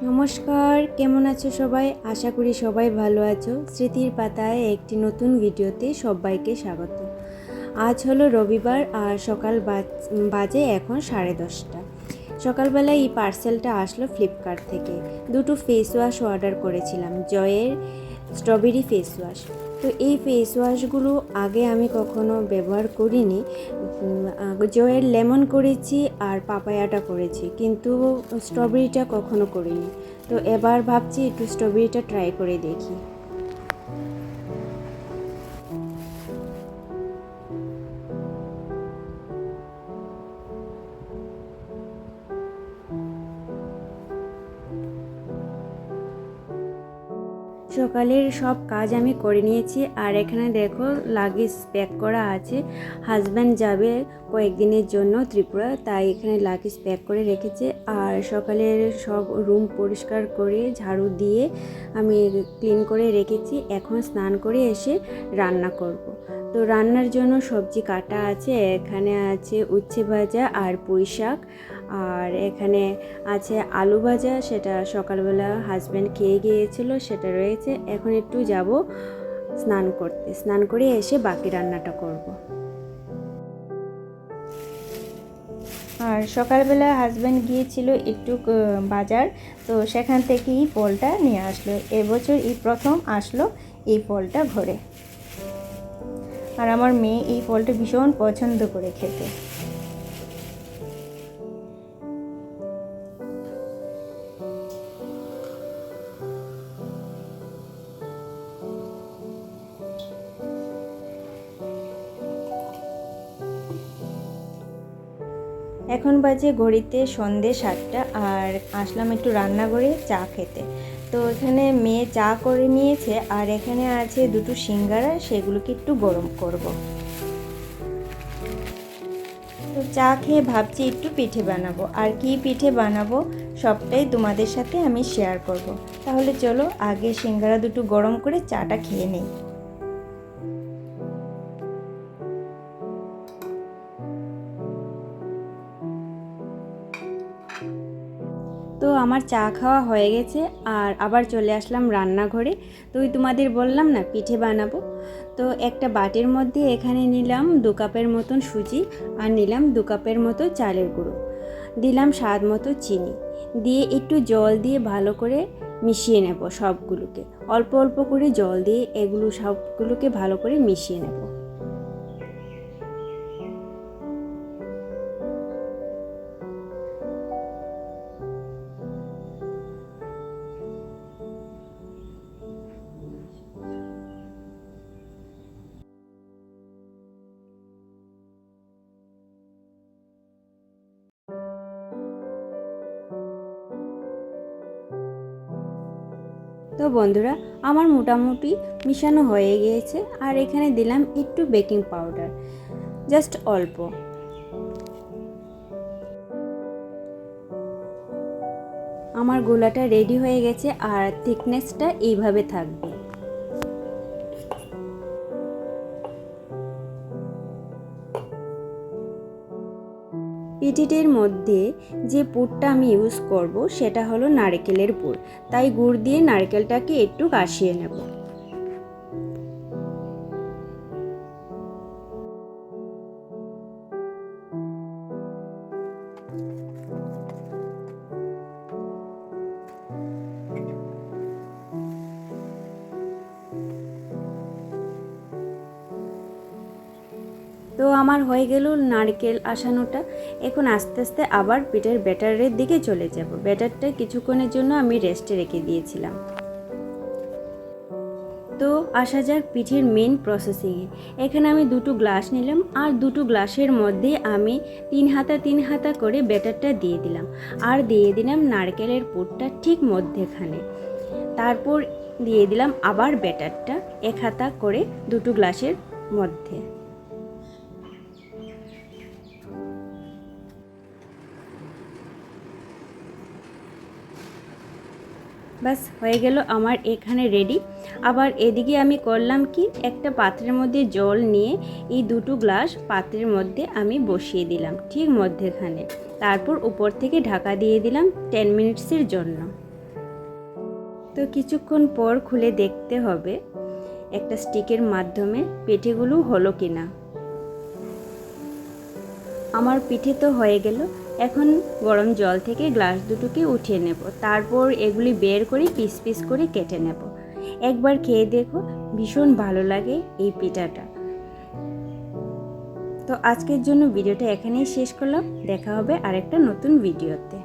নমস্কার, কেমন আছো সবাই? আশা করি সবাই ভালো আছো। স্মৃতির পাতায় একটি নতুন ভিডিওতে সবাইকে স্বাগত। আজ হলো রবিবার আর সকাল বাজে এখন 10:30। সকালবেলা এই পার্সেলটা আসলো ফ্লিপকার্ট থেকে। দুটো ফেস ওয়াশ অর্ডার করেছিলাম, জয়ের স্ট্রবেরি ফেস ওয়াশ। তো এই ফেস ওয়াশগুলো আগে আমি কখনো ব্যবহার করিনি। জয়ের লেমন করেছি আর পাপায়াটা করেছি, কিন্তু স্ট্রবেরিটা কখনো করিনি। তো এবার ভাবছি একটু স্ট্রবেরিটা ট্রাই করে দেখি। সকালের সব কাজ আমি করে নিয়েছি, আর এখানে দেখো লাগেজ প্যাক করা আছে। হাজব্যান্ড যাবে কয়েকদিনের জন্য ত্রিপুরা, তাই এখানে লাগেজ প্যাক করে রেখেছে। আর সকালের সব রুম পরিষ্কার করে ঝাড়ু দিয়ে আমি ক্লিন করে রেখেছি। এখন স্নান করে এসে রান্না করব। তো রান্নার জন্য সবজি কাটা আছে, এখানে আছে উচ্ছে ভাজা আর পুঁই শাক, আর এখানে আছে আলু ভাজা, সেটা সকালবেলা হাজব্যান্ড খেয়ে গিয়েছিল, সেটা রয়েছে। এখন একটু যাব স্নান করতে, স্নান করে এসে বাকি রান্নাটা করব। আর সকালবেলা হাজব্যান্ড গিয়েছিল একটু বাজার, তো সেখান থেকেই ফলটা নিয়ে আসলো। এবছর এই প্রথম আসলো এই ফলটা ঘরে। আর আমার মেয়ে এই ফলটা ভীষণ পছন্দ করে খেতে। এখন বাজে ঘড়িতে সন্ধে 7টা, আর আসলাম একটু রান্নাঘরে চা খেতে। তো এখানে মেয়ে চা করে নিয়েছে, আর এখানে আছে দুটো সিঙ্গারা, সেগুলোকে একটু গরম করব। তো চা খেয়ে ভাবছি একটু পিঠে বানাবো, আর কি পিঠে বানাবো সবটাই তোমাদের সাথে আমি শেয়ার করব। তাহলে চলো আগে সিঙ্গারা দুটো গরম করে চাটা খেয়ে নিই। তো আমার চা খাওয়া হয়ে গেছে, আর আবার চলে আসলাম রান্নাঘরে। তো ওই তোমাদের বললাম না পিঠে বানাবো। তো একটা বাটির মধ্যে এখানে নিলাম 2 কাপের মতন সুজি, আর নিলাম 2 কাপের মতো চালের গুঁড়ো, দিলাম স্বাদ মতো চিনি, দিয়ে একটু জল দিয়ে ভালো করে মিশিয়ে নেব সবগুলোকে। অল্প অল্প করে জল দিয়ে এগুলো সবগুলোকে ভালো করে মিশিয়ে নেব। তো বন্ধুরা, আমার মোটামুটি মিশানো হয়ে গিয়েছে, আর এখানে দিলাম একটু বেকিং পাউডার, জাস্ট অল্প। আমার গোলাটা রেডি হয়ে গেছে, আর থিকনেসটা এইভাবে থাকবে। পিঠিটির মধ্যে যে পুরটা আমি ইউজ করব সেটা হলো নারকেলের পুর, তাই গুড় দিয়ে নারকেলটাকে একটু কাশিয়ে নেব। তো আমার হয়ে গেল নারকেল আসানোটা। এখন আস্তে আস্তে আবার পিঠের ব্যাটারের দিকে চলে যাব। ব্যাটারটা কিছুক্ষণের জন্য আমি রেস্টে রেখে দিয়েছিলাম। তো আসা যাক পিঠের মেন প্রসেসিংয়ে। এখানে আমি দুটো গ্লাস নিলাম, আর দুটো গ্লাসের মধ্যে আমি 3 হাতা 3 হাতা করে ব্যাটারটা দিয়ে দিলাম, আর দিয়ে দিলাম নারকেলের পুরটা ঠিক মধ্যেখানে। তারপর দিয়ে দিলাম আবার ব্যাটারটা 1 হাতা করে দুটো গ্লাসের মধ্যে। বাস হয়ে গেল আমার এখানে রেডি। আবার এদিকে আমি করলাম কি, একটা পাত্রের মধ্যে জল নিয়ে এই দুটো গ্লাস পাত্রের মধ্যে আমি বসিয়ে দিলাম ঠিক মধ্যেখানে। তারপর উপর থেকে ঢাকা দিয়ে দিলাম 10 মিনিটসের জন্য। তো কিছুক্ষণ পর খুলে দেখতে হবে একটা স্টিকের মাধ্যমে পিঠেগুলো হলো কিনা। আমার পিঠে তো হয়ে গেল। এখন গরম জল থেকে গ্লাস দুটোকে উঠিয়ে নেব, তারপর এগুলি বের করে পিস পিস করে কেটে নেব। একবার খেয়ে দেখো, ভীষণ ভালো লাগে এই পিঠাটা। তো আজকের জন্য ভিডিওটা এখানেই শেষ করলাম, দেখা হবে আরেকটা নতুন ভিডিওতে।